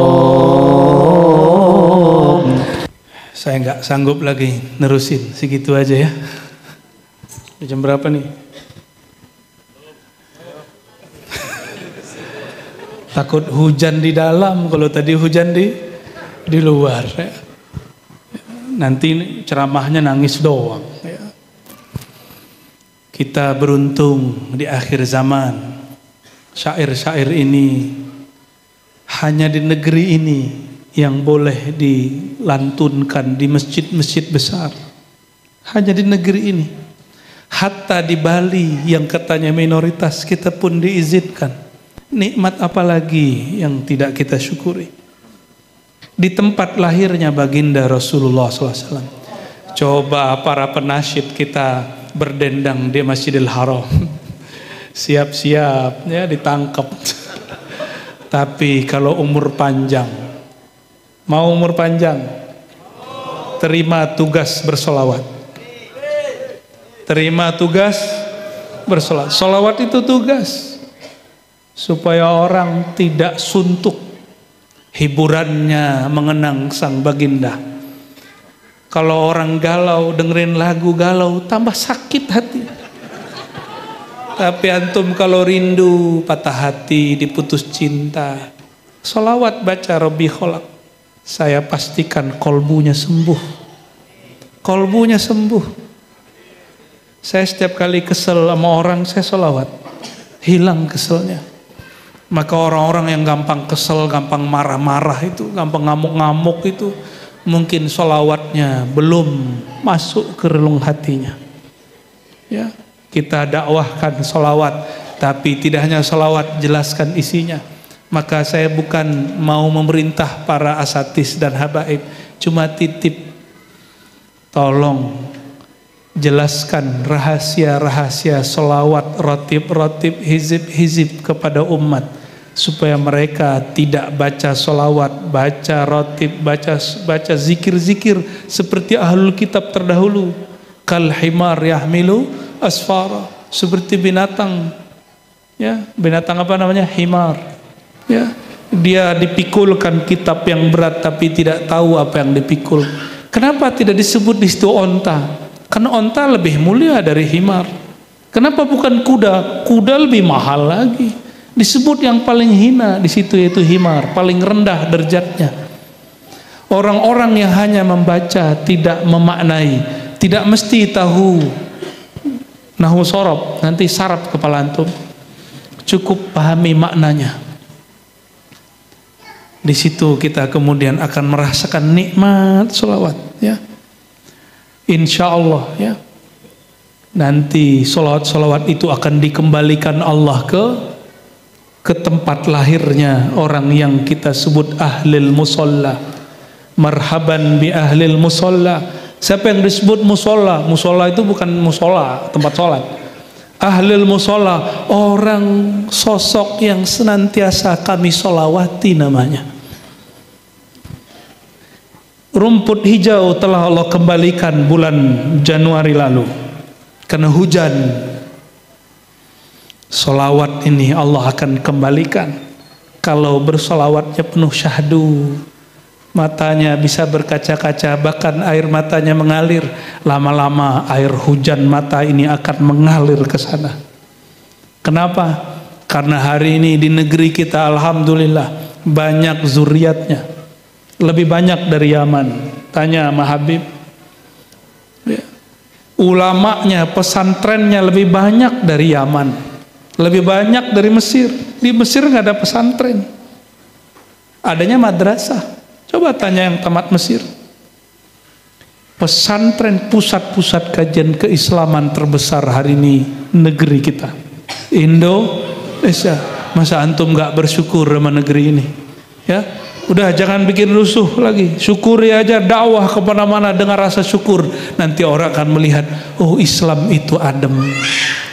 Saya nggak sanggup lagi nerusin, segitu aja ya. Jam berapa nih? Takut hujan di dalam, kalau tadi hujan di luar. Ya. Nanti ceramahnya nangis doang. Ya. Kita beruntung di akhir zaman. Syair-syair ini hanya di negeri ini yang boleh dilantunkan di masjid-masjid besar. Hanya di negeri ini. Hatta di Bali yang katanya minoritas, kita pun diizinkan. Nikmat apalagi yang tidak kita syukuri. Di tempat lahirnya baginda Rasulullah SAW. Coba para penasyid kita berdendang di Masjidil Haram. Siap-siap ya ditangkap. Tapi kalau umur panjang, mau umur panjang, terima tugas bersolawat. Terima tugas bersolawat. Solawat itu tugas. Supaya orang tidak suntuk hiburannya mengenang sang baginda. Kalau orang galau dengerin lagu galau tambah sakit hati. Tapi antum kalau rindu patah hati diputus cinta, solawat baca Rabbi Kholaq, saya pastikan kolbunya sembuh. Kolbunya sembuh. Saya setiap kali kesel sama orang saya solawat, hilang keselnya. Maka orang-orang yang gampang kesel, gampang marah-marah itu, gampang ngamuk-ngamuk itu, mungkin solawatnya belum masuk ke relung hatinya. Ya, kita dakwahkan solawat, tapi tidak hanya solawat, jelaskan isinya. Maka saya bukan mau memerintah para asatis dan habaib, cuma titip, tolong jelaskan rahasia-rahasia solawat, rotib-rotib, hizib-hizib kepada umat. Supaya mereka tidak baca solawat, baca rotib, baca zikir-zikir seperti ahlul kitab terdahulu. Kal himar yahmilu asfara, seperti binatang. Ya, binatang apa namanya? Himar. Ya, dia dipikulkan kitab yang berat tapi tidak tahu apa yang dipikul. Kenapa tidak disebut di situ onta? Karena onta lebih mulia dari himar. Kenapa bukan kuda? Kuda lebih mahal lagi. Disebut yang paling hina di situ yaitu himar, paling rendah derajatnya. Orang-orang yang hanya membaca tidak memaknai, tidak mesti tahu nahwu sorob, nanti sarap kepala antum. Cukup pahami maknanya. Di situ kita kemudian akan merasakan nikmat sholawat, ya. Insya Allah, ya. Nanti sholawat-sholawat itu akan dikembalikan Allah ke tempat lahirnya orang yang kita sebut ahlil musolla. Marhaban bi ahlil musolla. Siapa yang disebut musolla? Musolla itu bukan musola, tempat sholat. Ahlil musolla, orang sosok yang senantiasa kami sholawati namanya. Rumput hijau telah Allah kembalikan bulan Januari lalu karena hujan. Solawat ini Allah akan kembalikan. Kalau bersolawatnya penuh syahdu, matanya bisa berkaca-kaca, bahkan air matanya mengalir. Lama-lama air hujan mata ini akan mengalir ke sana. Kenapa? Karena hari ini di negeri kita alhamdulillah banyak zuriatnya, lebih banyak dari Yaman. Tanya sama Habib, ya. Ulamanya, pesantrennya lebih banyak dari Yaman, lebih banyak dari Mesir. Di Mesir nggak ada pesantren, adanya madrasah. Coba tanya yang tamat Mesir. Pesantren, pusat-pusat kajian keislaman terbesar hari ini negeri kita, Indonesia. Masa antum nggak bersyukur sama negeri ini? Ya, udah jangan bikin rusuh lagi. Syukuri aja, dakwah kemana-mana dengan rasa syukur. Nanti orang akan melihat, oh Islam itu adem.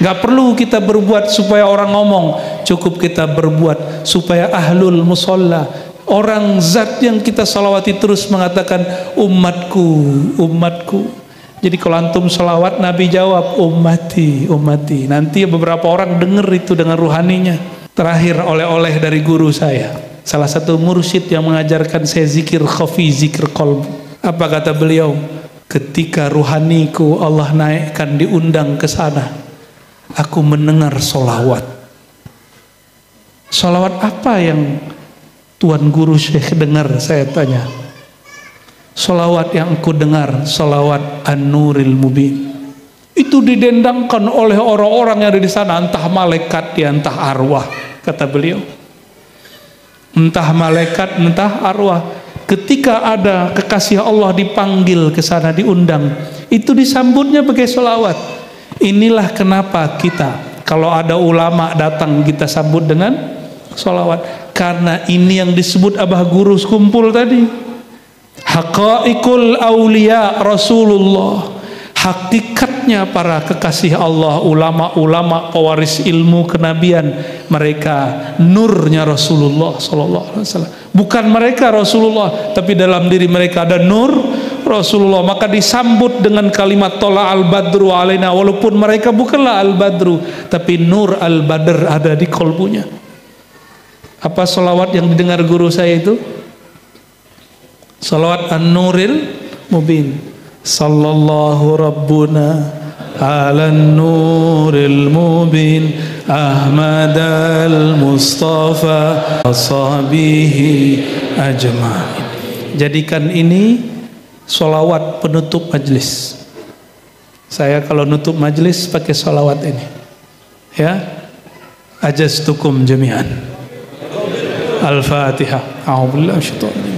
Gak perlu kita berbuat supaya orang ngomong, cukup kita berbuat supaya ahlul musolla, orang zat yang kita salawati terus mengatakan umatku, umatku. Jadi kalau antum salawat, Nabi jawab ummati, ummati. Nanti beberapa orang dengar itu dengan ruhaninya. Terakhir, oleh-oleh dari guru saya, salah satu mursyid yang mengajarkan saya zikir khafi, zikir qalb. Apa kata beliau? Ketika ruhaniku Allah naikkan, diundang ke sana, aku mendengar solawat. Solawat apa yang Tuan Guru Syekh dengar? Saya tanya. Solawat yang aku dengar, solawat An-Nuril Mubin. Itu didendangkan oleh orang-orang yang ada di sana, entah malaikat ya, entah arwah, kata beliau. Entah malaikat, entah arwah. Ketika ada kekasih Allah dipanggil ke sana, diundang, itu disambutnya pakai solawat. Inilah kenapa kita kalau ada ulama datang kita sambut dengan solawat, karena ini yang disebut Abah Guru kumpul tadi, haqaiqul aulia Rasulullah, hakikatnya para kekasih Allah, ulama-ulama pewaris ilmu kenabian, mereka nurnya Rasulullah sallallahu alaihi wasallam. Bukan mereka Rasulullah, tapi dalam diri mereka ada nur Rasulullah. Maka disambut dengan kalimat tola al-badru alaina, walaupun mereka bukanlah al-badru, tapi nur al-badr ada di kolbunya. Apa salawat yang didengar guru saya itu? Salawat An-Nuril Mubin. Sallallahu Rabbuna ala Nuril Mubin Ahmad al-Mustafa ashabihi ajma'in. Jadikan ini solawat penutup majlis. Saya kalau nutup majlis pakai solawat ini, ya. Ajaztukum jami'an. Al-Fatihah. A'udzubillahi minasyaitonir rajim.